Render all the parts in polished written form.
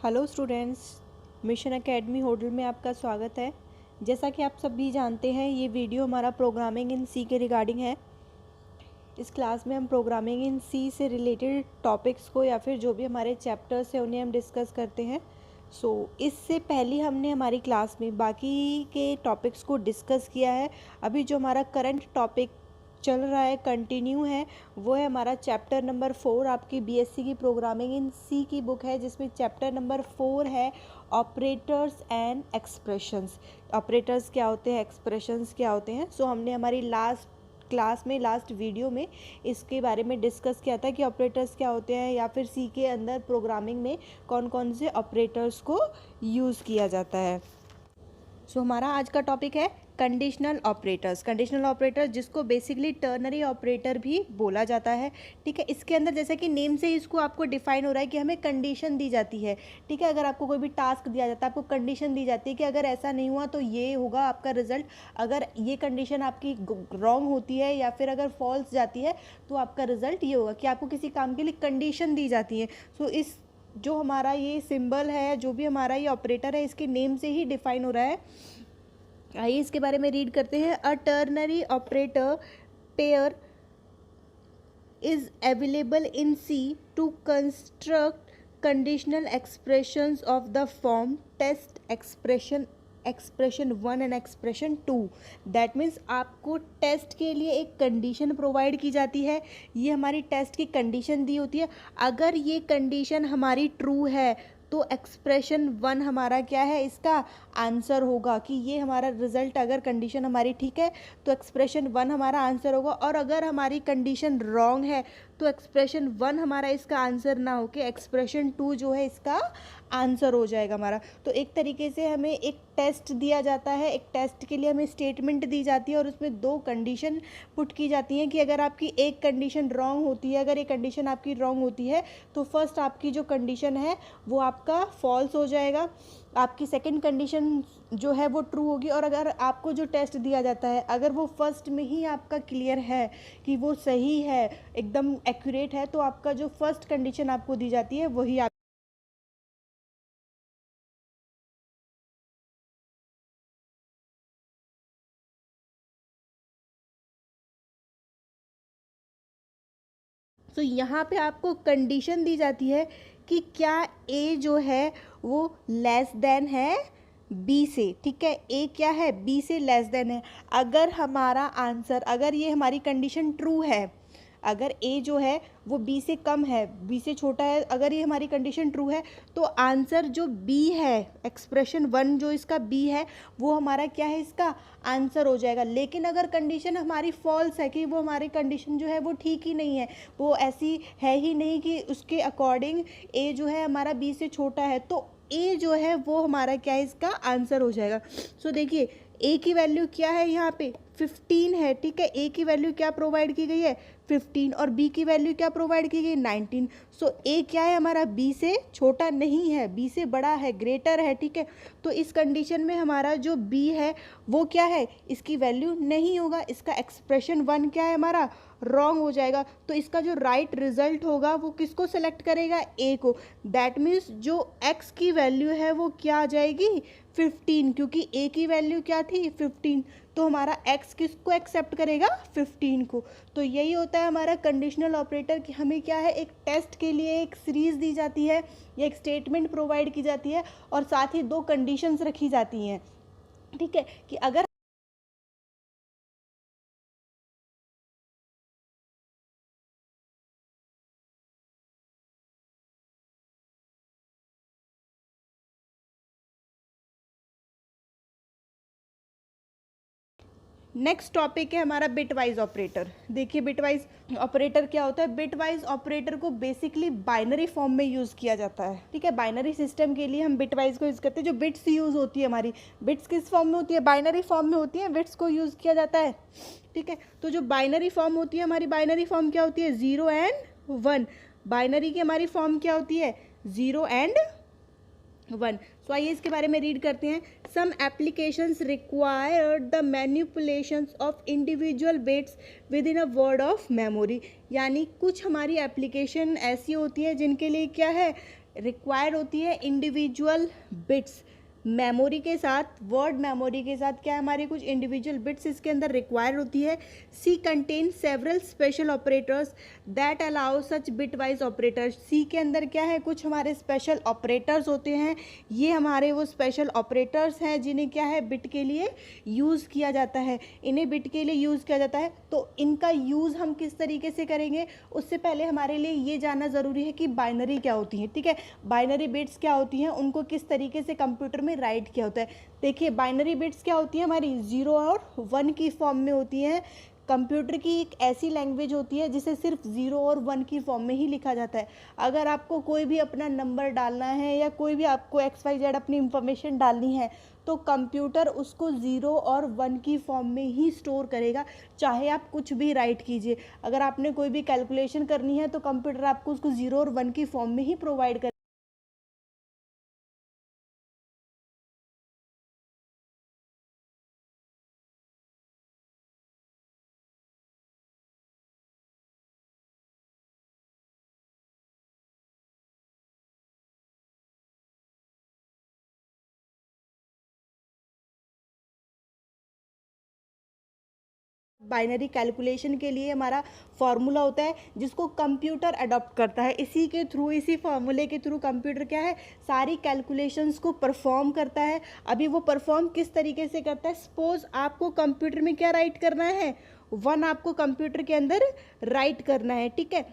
Hello students, mission academy Hodal में आपका स्वागत है। जैसा कि आप सभी जानते हैं, ये वीडियो हमारा प्रोग्रामिंग इन सी के रिगार्डिंग है। इस क्लास में हम प्रोग्रामिंग इन सी से रिलेटेड टॉपिक्स को या फिर जो भी हमारे चैप्टर्स हैं उन्हें हम डिस्कस करते हैं। इससे पहले हमने हमारी क्लास में बाकी के टॉपिक्स को डिस्कस किया है। अभी जो हमारा करंट टॉपिक चल रहा है, कंटिन्यू है, वो है हमारा चैप्टर नंबर 4। आपकी बीएससी की प्रोग्रामिंग इन सी की बुक है, जिसमें चैप्टर नंबर 4 है ऑपरेटर्स एंड एक्सप्रेशंस। ऑपरेटर्स क्या होते हैं, एक्सप्रेशंस क्या होते हैं। हमने हमारी लास्ट वीडियो में इसके बारे में डिस्कस किया था कि ऑपरेटर्स क्या होते हैं, या फिर सी के अंदर प्रोग्रामिंग में कौन कौन से ऑपरेटर्स को यूज़ किया जाता है। हमारा आज का टॉपिक है कंडीशनल ऑपरेटर्स। कंडीशनल ऑपरेटर्स जिसको बेसिकली टर्नरी ऑपरेटर भी बोला जाता है। ठीक है, इसके अंदर जैसे कि नेम से इसको आपको डिफाइन हो रहा है कि हमें कंडीशन दी जाती है। ठीक है, अगर आपको कोई भी टास्क दिया जाता है, आपको कंडीशन दी जाती है कि अगर ऐसा नहीं हुआ तो ये होगा आपका रिजल्ट। अगर ये कंडीशन आपकी रॉन्ग होती है या फिर अगर फॉल्स जाती है तो आपका रिजल्ट ये होगा कि आपको किसी काम के लिए कंडीशन दी जाती है। इस जो हमारा ये सिंबल है, जो भी हमारा ये ऑपरेटर है, इसके नेम से ही डिफाइन हो रहा है। आइए इसके बारे में रीड करते हैं। A ternary operator pair is available in C to construct conditional expressions of the form test expression 1 and expression 2। That means आपको टेस्ट के लिए एक कंडीशन प्रोवाइड की जाती है। ये हमारी टेस्ट की कंडीशन दी होती है। अगर ये कंडीशन हमारी ट्रू है तो एक्सप्रेशन 1 हमारा क्या है, इसका आंसर होगा कि ये हमारा रिजल्ट। अगर कंडीशन हमारी ठीक है तो एक्सप्रेशन 1 हमारा आंसर होगा, और अगर हमारी कंडीशन रॉन्ग है तो एक्सप्रेशन 1 हमारा इसका आंसर ना हो के एक्सप्रेशन 2 जो है इसका आंसर हो जाएगा हमारा। तो एक तरीके से हमें एक टेस्ट दिया जाता है, एक टेस्ट के लिए हमें स्टेटमेंट दी जाती है और उसमें 2 कंडीशन पुट की जाती हैं कि अगर आपकी एक कंडीशन रॉन्ग होती है, अगर ये कंडीशन आपकी रॉन्ग होती है तो फर्स्ट आपकी जो कंडीशन है वो आपका फॉल्स हो जाएगा, आपकी सेकंड कंडीशन जो है वो ट्रू होगी। और अगर आपको जो टेस्ट दिया जाता है अगर वो फर्स्ट में ही आपका क्लियर है कि वो सही है, एकदम एक्यूरेट है, तो आपका जो फर्स्ट कंडीशन आपको दी जाती है वही आप यहाँ पे आपको कंडीशन दी जाती है कि क्या ए जो है वो लेस देन है बी से। ठीक है, ए क्या है, बी से लेस देन है। अगर हमारा आंसर, अगर ये हमारी कंडीशन ट्रू है, अगर ए जो है वो बी से कम है, बी से छोटा है, अगर ये हमारी कंडीशन ट्रू है तो आंसर जो बी है, एक्सप्रेशन 1 जो इसका बी है वो हमारा क्या है, इसका आंसर हो जाएगा। लेकिन अगर कंडीशन हमारी फॉल्स है कि वो हमारी कंडीशन जो है वो ठीक ही नहीं है, वो ऐसी है ही नहीं कि उसके अकॉर्डिंग ए जो है हमारा बी से छोटा है, तो ए जो है वो हमारा क्या है, इसका आंसर हो जाएगा। देखिए ए की वैल्यू क्या है, यहाँ पे 15 है। ठीक है, ए की वैल्यू क्या प्रोवाइड की गई है, 15, और बी की वैल्यू क्या प्रोवाइड की गई, 19। ए क्या है हमारा, बी से छोटा नहीं है, बी से बड़ा है, ग्रेटर है। ठीक है, तो इस कंडीशन में हमारा जो बी है वो क्या है, इसकी वैल्यू नहीं होगा, इसका एक्सप्रेशन 1 क्या है हमारा, रॉन्ग हो जाएगा। तो इसका जो राइट रिजल्ट होगा वो किसको सेलेक्ट करेगा, ए को। दैट मीन्स जो एक्स की वैल्यू है वो क्या आ जाएगी, 15, क्योंकि ए की वैल्यू क्या थी, 15। तो हमारा एक्स किसको एक्सेप्ट करेगा, 15 को। तो यही होता है हमारा कंडीशनल ऑपरेटर कि हमें क्या है, एक टेस्ट के लिए एक सीरीज दी जाती है या एक स्टेटमेंट प्रोवाइड की जाती है और साथ ही 2 कंडीशंस रखी जाती हैं। ठीक है, कि अगर नेक्स्ट टॉपिक है हमारा बिटवाइज ऑपरेटर। देखिए बिटवाइज ऑपरेटर क्या होता है। बिटवाइज ऑपरेटर को बेसिकली बाइनरी फॉर्म में यूज़ किया जाता है। ठीक है, बाइनरी सिस्टम के लिए हम बिटवाइज को यूज़ करते हैं। जो बिट्स यूज़ होती है हमारी, बिट्स किस फॉर्म में होती है, बाइनरी फॉर्म में होती है, बिट्स को यूज़ किया जाता है। ठीक है, तो जो बाइनरी फॉर्म होती है हमारी, बाइनरी फॉर्म क्या होती है, 0 एंड 1। बाइनरी की हमारी फॉर्म क्या होती है, 0 एंड 1। आइए इसके बारे में रीड करते हैं। Some applications require the manipulations of individual bits within a word of memory. यानी कुछ हमारी एप्लीकेशन ऐसी होती है जिनके लिए क्या है, रिक्वायर्ड होती है इंडिविजुअल बिट्स। मेमोरी के साथ, वर्ड मेमोरी के साथ क्या हमारी कुछ इंडिविजुअल बिट्स इसके अंदर रिक्वायर होती है। C contain several special operators that allow such bitwise operators. C के अंदर क्या है, कुछ हमारे स्पेशल ऑपरेटर्स होते हैं। ये हमारे वो स्पेशल ऑपरेटर्स हैं जिन्हें क्या है, बिट के लिए यूज़ किया जाता है। इन्हें बिट के लिए यूज़ किया जाता है। तो इनका यूज़ हम किस तरीके से करेंगे, उससे पहले हमारे लिए ये जानना ज़रूरी है कि बाइनरी क्या होती है। ठीक है, बाइनरी बिट्स क्या होती हैं, उनको किस तरीके से कंप्यूटर में राइट किया होता है। देखिए, बाइनरी बिट्स क्या होती है, हमारी 0 और 1 की फॉर्म में होती हैं। कंप्यूटर की एक ऐसी लैंग्वेज होती है जिसे सिर्फ 0 और 1 की फॉर्म में ही लिखा जाता है। अगर आपको कोई भी अपना नंबर डालना है या कोई भी आपको XYZ अपनी इंफॉर्मेशन डालनी है तो कंप्यूटर उसको 0 और 1 की फॉर्म में ही स्टोर करेगा, चाहे आप कुछ भी राइट कीजिए। अगर आपने कोई भी कैलकुलेशन करनी है तो कंप्यूटर आपको उसको 0 और 1 की फॉर्म में ही प्रोवाइड करेगा। बाइनरी कैलकुलेशन के लिए हमारा फार्मूला होता है जिसको कंप्यूटर अडॉप्ट करता है। इसी के थ्रू, इसी फार्मूले के थ्रू कंप्यूटर क्या है, सारी कैलकुलेशंस को परफॉर्म करता है। अभी वो परफॉर्म किस तरीके से करता है, सपोज आपको कंप्यूटर में क्या राइट करना है, 1 आपको कंप्यूटर के अंदर राइट करना है। ठीक है,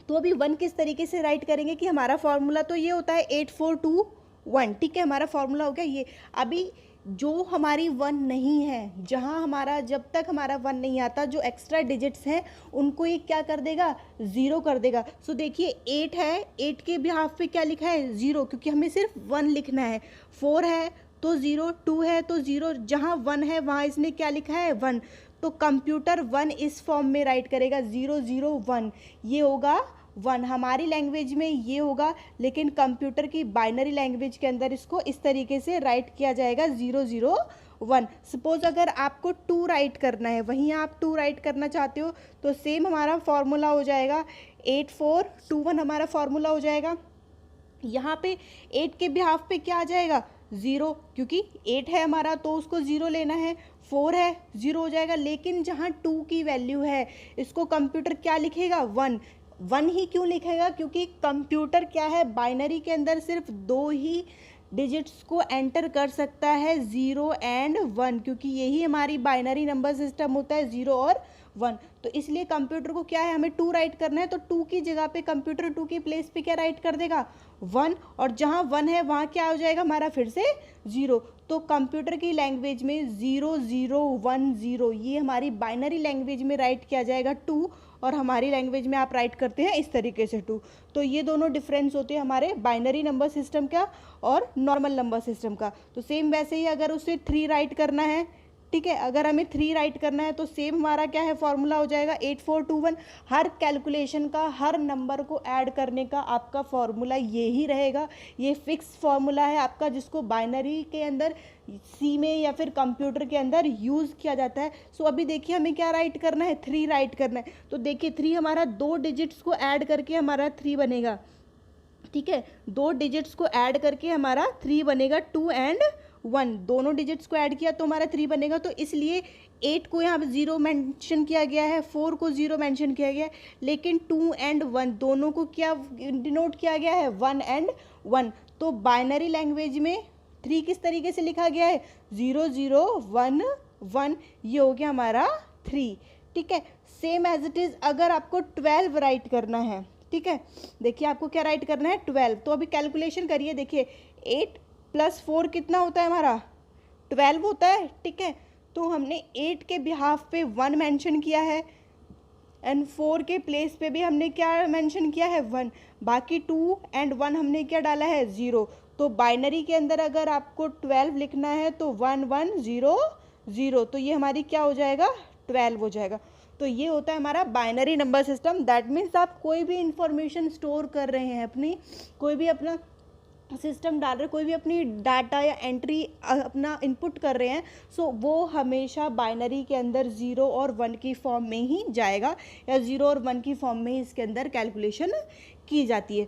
तो अभी 1 किस तरीके से राइट करेंगे कि हमारा फार्मूला तो ये होता है 8421। ठीक है, हमारा फार्मूला हो गया ये। अभी जो हमारी 1 नहीं है, जहां हमारा, जब तक हमारा 1 नहीं आता, जो एक्स्ट्रा डिजिट्स हैं उनको ये क्या कर देगा, 0 कर देगा। सो देखिए 8 है, 8 के बिहाफ पे क्या लिखा है, 0, क्योंकि हमें सिर्फ 1 लिखना है। 4 है तो 0, 2 है तो 0, जहाँ 1 है वहाँ इसने क्या लिखा है, 1। तो कंप्यूटर 1 इस फॉर्म में राइट करेगा, 001। ये होगा 1, हमारी लैंग्वेज में ये होगा, लेकिन कंप्यूटर की बाइनरी लैंग्वेज के अंदर इसको इस तरीके से राइट किया जाएगा, 001। सपोज अगर आपको 2 राइट करना है, वहीं आप 2 राइट करना चाहते हो तो सेम हमारा फॉर्मूला हो जाएगा 8421, हमारा फॉर्मूला हो जाएगा। यहाँ पे 8 के बिहाफ पे क्या आ जाएगा, 0, क्योंकि 8 है हमारा तो उसको 0 लेना है। 4 है, 0 हो जाएगा। लेकिन जहाँ 2 की वैल्यू है, इसको कंप्यूटर क्या लिखेगा, 1। 1 ही क्यों लिखेगा, क्योंकि कंप्यूटर क्या है, बाइनरी के अंदर सिर्फ 2 ही डिजिट्स को एंटर कर सकता है, 0 एंड 1, क्योंकि यही हमारी बाइनरी नंबर सिस्टम होता है, 0 और 1। तो इसलिए कंप्यूटर को क्या है, हमें 2 राइट करना है, तो 2 की जगह पे कंप्यूटर 2 की प्लेस पे क्या राइट कर देगा, 1, और जहाँ 1 है वहाँ क्या हो जाएगा हमारा, फिर से 0। तो कंप्यूटर की लैंग्वेज में 0010, ये हमारी बाइनरी लैंग्वेज में राइट किया जाएगा 2, और हमारी लैंग्वेज में आप राइट करते हैं इस तरीके से 2। तो ये दोनों डिफरेंस होते हैं हमारे बाइनरी नंबर सिस्टम का और नॉर्मल नंबर सिस्टम का। तो सेम वैसे ही अगर उसे 3 राइट करना है, ठीक है, अगर हमें 3 राइट करना है तो सेम हमारा क्या है, फॉर्मूला हो जाएगा 8421। हर कैलकुलेशन का, हर नंबर को ऐड करने का आपका फॉर्मूला ये ही रहेगा। ये फिक्स फॉर्मूला है आपका, जिसको बाइनरी के अंदर, सी में या फिर कंप्यूटर के अंदर यूज़ किया जाता है। सो अभी देखिए हमें क्या राइट करना है, 3 राइट करना है। तो देखिए 3 हमारा 2 डिजिट्स को ऐड करके हमारा 3 बनेगा। ठीक है, 2 डिजिट्स को ऐड करके हमारा 3 बनेगा, 2 एंड 1, दोनों डिजिट्स को ऐड किया तो हमारा 3 बनेगा। तो इसलिए 8 को यहाँ पे 0 मेंशन किया गया है, 4 को 0 मेंशन किया गया है, लेकिन 2 एंड 1 दोनों को क्या डिनोट किया गया है, 1 एंड 1। तो बाइनरी लैंग्वेज में 3 किस तरीके से लिखा गया है, 0011, ये हो गया हमारा 3। ठीक है, सेम एज इट इज़ अगर आपको 12 राइट करना है, ठीक है, देखिए आपको क्या राइट करना है, 12। तो अभी कैलकुलेशन करिए, देखिए 8 + 4 कितना होता है हमारा, 12 होता है। ठीक है, तो हमने 8 के बिहाफ पे 1 मेंशन किया है, एंड 4 के प्लेस पे भी हमने क्या मेंशन किया है, 1। बाकी 2 एंड 1 हमने क्या डाला है, 0। तो बाइनरी के अंदर अगर आपको 12 लिखना है तो 1100, तो ये हमारी क्या हो जाएगा, 12 हो जाएगा। तो ये होता है हमारा binary number system. That means आप कोई भी इंफॉर्मेशन स्टोर कर रहे हैं, अपनी कोई भी अपना सिस्टम डाल रहे, कोई भी अपनी डाटा या एंट्री अपना इनपुट कर रहे हैं, सो वो हमेशा बाइनरी के अंदर 0 और 1 की फॉर्म में ही जाएगा, या 0 और 1 की फॉर्म में ही इसके अंदर कैलकुलेशन की जाती है।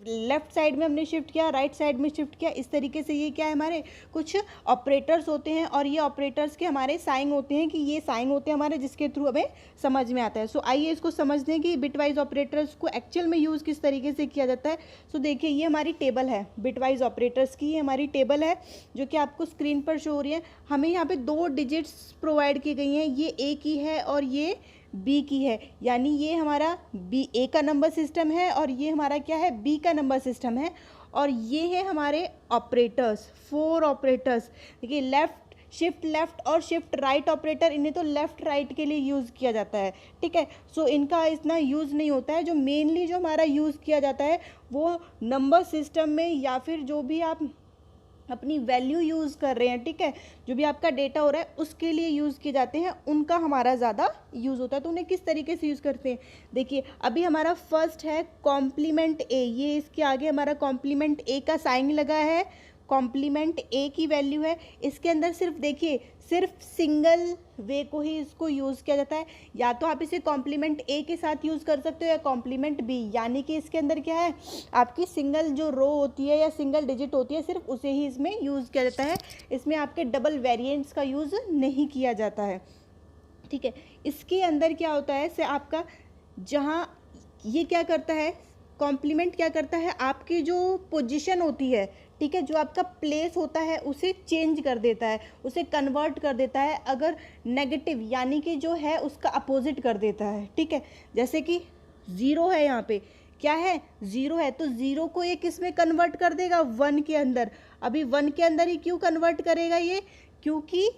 लेफ्ट साइड में हमने शिफ्ट किया, राइट साइड में शिफ्ट किया, इस तरीके से ये क्या है हमारे कुछ ऑपरेटर्स होते हैं और ये ऑपरेटर्स के हमारे साइन होते हैं कि ये साइन होते हैं हमारे जिसके थ्रू हमें समझ में आता है। सो आइए इसको समझते हैं कि बिटवाइज ऑपरेटर्स को एक्चुअल में यूज़ किस तरीके से किया जाता है। सो देखिए ये हमारी टेबल है बिटवाइज ऑपरेटर्स की, ये हमारी टेबल है जो कि आपको स्क्रीन पर शो हो रही है। हमें यहाँ पे 2 डिजिट्स प्रोवाइड की गई हैं, ये ए की है और ये बी की है, यानी ये हमारा बी ए का नंबर सिस्टम है और ये हमारा क्या है बी का नंबर सिस्टम है। और ये है हमारे ऑपरेटर्स, 4 ऑपरेटर्स। देखिए लेफ़्ट, शिफ्ट लेफ़्ट और शिफ्ट राइट ऑपरेटर, इन्हें तो लेफ़्ट राइट के लिए यूज़ किया जाता है, ठीक है। सो इनका इतना यूज़ नहीं होता है। जो मेनली जो हमारा यूज़ किया जाता है वो नंबर सिस्टम में या फिर जो भी आप अपनी वैल्यू यूज़ कर रहे हैं, ठीक है, जो भी आपका डेटा हो रहा है उसके लिए यूज़ किए जाते हैं, उनका हमारा ज़्यादा यूज़ होता है। तो उन्हें किस तरीके से यूज़ करते हैं, देखिए अभी हमारा फर्स्ट है कॉम्प्लीमेंट ए, ये इसके आगे हमारा कॉम्प्लीमेंट ए का साइन लगा है, कॉम्प्लीमेंट ए की वैल्यू है। इसके अंदर सिर्फ देखिए सिर्फ सिंगल वे को ही इसको यूज़ किया जाता है, या तो आप इसे कॉम्प्लीमेंट ए के साथ यूज़ कर सकते हो या कॉम्प्लीमेंट बी, यानी कि इसके अंदर क्या है आपकी सिंगल जो रो होती है या सिंगल डिजिट होती है सिर्फ उसे ही इसमें यूज़ किया जाता है। इसमें आपके डबल वेरिएंट्स का यूज़ नहीं किया जाता है, ठीक है। इसके अंदर क्या होता है से आपका जहाँ ये क्या करता है कॉम्प्लीमेंट क्या करता है आपकी जो पोजीशन होती है, ठीक है, जो आपका प्लेस होता है उसे चेंज कर देता है, उसे कन्वर्ट कर देता है, अगर नेगेटिव यानी कि जो है उसका अपोजिट कर देता है, ठीक है। जैसे कि 0 है, यहाँ पे क्या है 0 है, तो 0 को ये किस में कन्वर्ट कर देगा 1 के अंदर। अभी 1 के अंदर ही क्यों कन्वर्ट करेगा ये, क्योंकि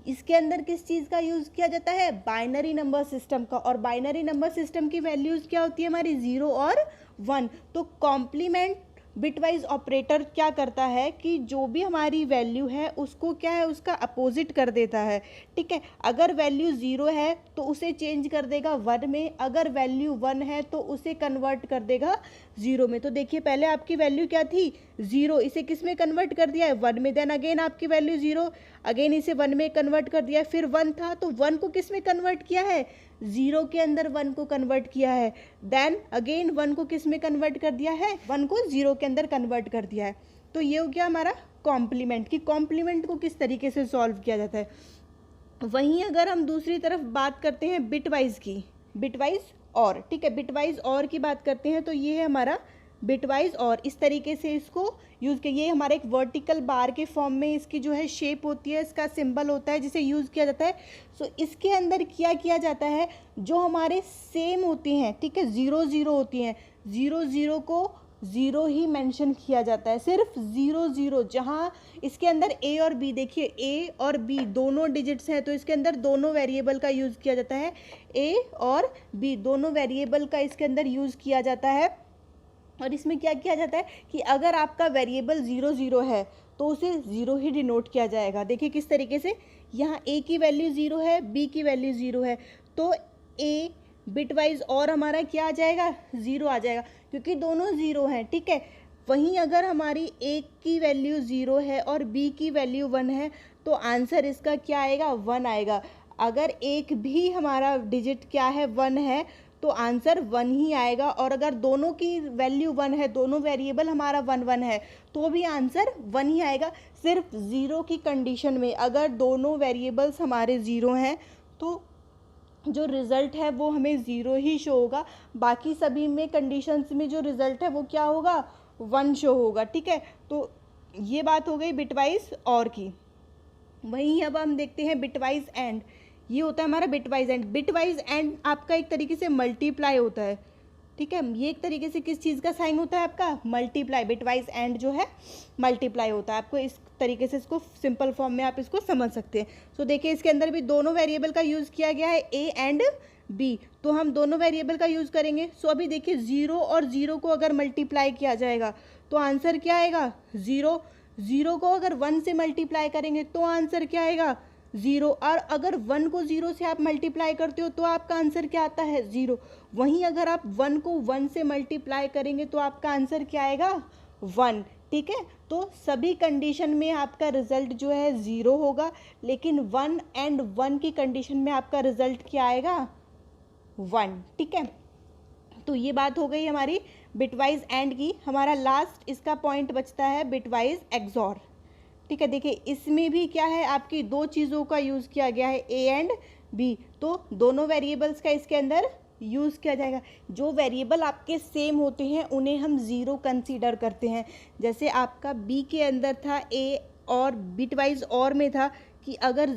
इसके अंदर किस चीज़ का यूज़ किया जाता है बाइनरी नंबर सिस्टम का, और बाइनरी नंबर सिस्टम की वैल्यूज़ क्या होती है हमारी 0 और 1। तो कॉम्प्लीमेंट बिटवाइज ऑपरेटर क्या करता है कि जो भी हमारी वैल्यू है उसको क्या है उसका अपोजिट कर देता है, ठीक है। अगर वैल्यू 0 है तो उसे चेंज कर देगा 1 में, अगर वैल्यू 1 है तो उसे कन्वर्ट कर देगा 0 में। तो देखिए पहले आपकी वैल्यू क्या थी 0, इसे किस में कन्वर्ट कर दिया है 1 में, देन अगेन आपकी वैल्यू 0, अगेन इसे 1 में कन्वर्ट कर दिया, फिर 1 था तो 1 को किस में कन्वर्ट किया है 0 के अंदर 1 को कन्वर्ट किया है, देन अगेन 1 को किस में कन्वर्ट कर दिया है 1 को 0 के अंदर कन्वर्ट कर दिया है। तो ये हो गया हमारा कॉम्प्लीमेंट, कि कॉम्प्लीमेंट को किस तरीके से सॉल्व किया जाता है। वहीं अगर हम दूसरी तरफ बात करते हैं बिटवाइज की, बिटवाइज और, ठीक है, बिटवाइज और की बात करते हैं तो ये है हमारा बिटवाइज और, इस तरीके से इसको यूज़ किया। ये हमारे एक वर्टिकल बार के फॉर्म में इसकी जो है शेप होती है, इसका सिंबल होता है जिसे यूज़ किया जाता है। सो इसके अंदर क्या किया जाता है जो हमारे सेम होती हैं, ठीक है, 0 0 होती हैं, 0 0 को 0 ही मेंशन किया जाता है, सिर्फ 0 0। जहाँ इसके अंदर ए और बी, देखिए ए और बी दोनों डिजिट्स हैं तो इसके अंदर दोनों वेरिएबल का यूज़ किया जाता है, ए और बी दोनों वेरिएबल का इसके अंदर यूज़ किया जाता है। और इसमें क्या किया जाता है कि अगर आपका वेरिएबल 0 0 है तो उसे 0 ही डिनोट किया जाएगा। देखिए किस तरीके से, यहाँ ए की वैल्यू 0 है, बी की वैल्यू 0 है, तो ए बिटवाइज और हमारा क्या आ जाएगा 0 आ जाएगा, क्योंकि दोनों 0 हैं, ठीक है। वहीं अगर हमारी ए की वैल्यू 0 है और बी की वैल्यू 1 है तो आंसर इसका क्या आएगा 1 आएगा। अगर एक भी हमारा डिजिट क्या है 1 है तो आंसर 1 ही आएगा, और अगर दोनों की वैल्यू 1 है, दोनों वेरिएबल हमारा 1 1 है तो भी आंसर 1 ही आएगा। सिर्फ 0 की कंडीशन में, अगर दोनों वेरिएबल्स हमारे 0 हैं तो जो रिज़ल्ट है वो हमें 0 ही शो होगा, बाकी सभी में कंडीशंस में जो रिज़ल्ट है वो क्या होगा 1 शो होगा, ठीक है। तो ये बात हो गई बिटवाइज और की। वहीं अब हम देखते हैं बिटवाइज एंड, ये होता है हमारा बिटवाइज एंड। बिटवाइज एंड आपका एक तरीके से मल्टीप्लाई होता है, ठीक है, ये एक तरीके से किस चीज़ का साइन होता है आपका मल्टीप्लाई, बिटवाइज एंड जो है मल्टीप्लाई होता है। आपको इस तरीके से इसको सिंपल फॉर्म में आप इसको समझ सकते हैं। सो देखिए इसके अंदर भी दोनों वेरिएबल का यूज़ किया गया है ए एंड बी, तो हम दोनों वेरिएबल का यूज़ करेंगे। सो अभी देखिए 0 और 0 को अगर मल्टीप्लाई किया जाएगा तो आंसर क्या आएगा 0, 0 को अगर 1 से मल्टीप्लाई करेंगे तो आंसर क्या आएगा 0, और अगर 1 को 0 से आप मल्टीप्लाई करते हो तो आपका आंसर क्या आता है 0। वहीं अगर आप 1 को 1 से मल्टीप्लाई करेंगे तो आपका आंसर क्या आएगा 1, ठीक है। तो सभी कंडीशन में आपका रिजल्ट जो है 0 होगा, लेकिन 1 एंड 1 की कंडीशन में आपका रिजल्ट क्या आएगा 1, ठीक है। तो ये बात हो गई हमारी बिटवाइज एंड की। हमारा लास्ट इसका पॉइंट बचता है बिटवाइज एक्सॉर। ठीक है, देखिए इसमें भी क्या है, आपकी दो चीज़ों का यूज़ किया गया है, ए एंड बी, तो दोनों वेरिएबल्स का इसके अंदर यूज़ किया जाएगा। जो वेरिएबल आपके सेम होते हैं उन्हें हम ज़ीरो कंसीडर करते हैं। जैसे आपका बी के अंदर था ए, और बिटवाइज और में था कि अगर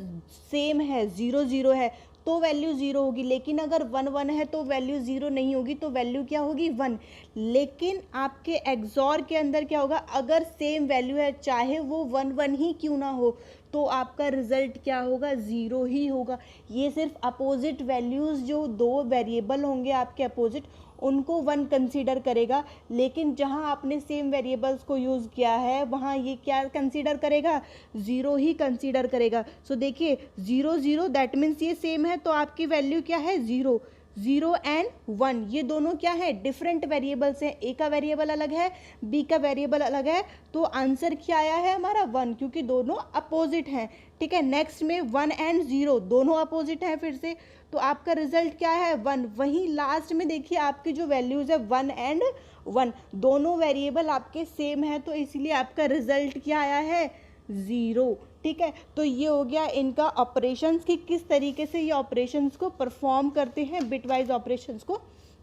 सेम है, ज़ीरो ज़ीरो है तो वैल्यू ज़ीरो होगी, लेकिन अगर वन वन है तो वैल्यू ज़ीरो नहीं होगी, तो वैल्यू क्या होगी, वन। लेकिन आपके एक्सॉर के अंदर क्या होगा, अगर सेम वैल्यू है चाहे वो वन वन ही क्यों ना हो, तो आपका रिजल्ट क्या होगा, ज़ीरो ही होगा। ये सिर्फ अपोजिट वैल्यूज़, जो दो वेरिएबल होंगे आपके अपोजिट, उनको वन कंसीडर करेगा। लेकिन जहां आपने सेम वेरिएबल्स को यूज़ किया है वहां ये क्या कंसीडर करेगा, ज़ीरो ही कंसीडर करेगा। सो देखिए ज़ीरो ज़ीरो दैट मीन्स ये सेम है, तो आपकी वैल्यू क्या है, ज़ीरो। ज़ीरो एंड वन ये दोनों क्या है, डिफरेंट वेरिएबल्स हैं। ए का वेरिएबल अलग है, बी का वेरिएबल अलग है, तो आंसर क्या आया है हमारा, वन, क्योंकि दोनों अपोजिट हैं। ठीक है, नेक्स्ट में वन एंड ज़ीरो दोनों अपोजिट हैं फिर से, तो आपका रिजल्ट क्या है, वन। वहीं लास्ट में देखिए आपकी जो वैल्यूज़ है वन एंड वन, दोनों वेरिएबल आपके सेम है, तो इसलिए आपका रिजल्ट क्या आया है, ज़ीरो। ठीक है, तो ये हो गया इनका ऑपरेशंस कि किस तरीके से ये ऑपरेशंस को परफॉर्म करते हैं, बिटवाइज ऑपरेशंस को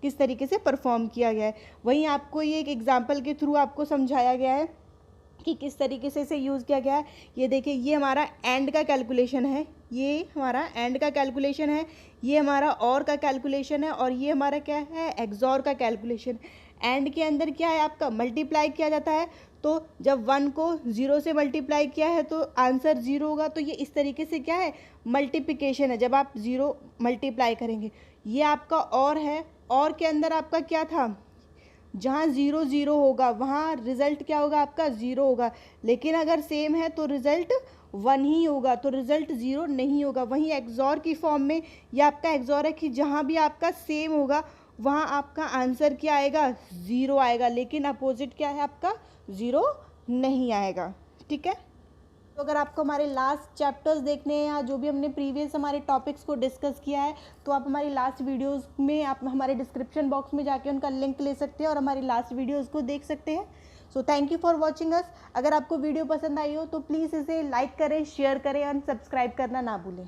किस तरीके से परफॉर्म किया गया है। वहीं आपको ये एक एग्जांपल के थ्रू आपको समझाया गया है कि किस तरीके से इसे यूज़ किया गया है। ये देखिए ये हमारा एंड का कैलकुलेशन है, ये हमारा एंड का कैलकुलेशन है, ये हमारा और का कैलकुलेशन है, और ये हमारा क्या है, एक्सॉर का कैलकुलेशन। एंड के अंदर क्या है, आपका मल्टीप्लाई किया जाता है, तो जब वन को ज़ीरो से मल्टीप्लाई किया है तो आंसर ज़ीरो होगा। तो ये इस तरीके से क्या है, मल्टीप्लिकेशन है, जब आप ज़ीरो मल्टीप्लाई करेंगे। ये आपका और है, और के अंदर आपका क्या था, जहाँ ज़ीरो ज़ीरो होगा वहाँ रिज़ल्ट क्या होगा, आपका ज़ीरो होगा। लेकिन अगर सेम है तो रिज़ल्ट वन ही होगा, तो रिज़ल्ट ज़ीरो नहीं होगा। वहीं एक्सॉर की फॉर्म में ये आपका एक्सॉर है कि जहाँ भी आपका सेम होगा वहाँ आपका आंसर क्या आएगा, ज़ीरो आएगा, लेकिन अपोजिट क्या है आपका, ज़ीरो नहीं आएगा। ठीक है, तो अगर आपको हमारे लास्ट चैप्टर्स देखने हैं या जो भी हमने प्रीवियस हमारे टॉपिक्स को डिस्कस किया है, तो आप हमारी लास्ट वीडियोस में, आप हमारे डिस्क्रिप्शन बॉक्स में जाके उनका लिंक ले सकते हैं और हमारी लास्ट वीडियोस को देख सकते हैं। So thank you for watching us. अगर आपको वीडियो पसंद आई हो तो प्लीज़ इसे लाइक करें, शेयर करें और सब्सक्राइब करना ना भूलें।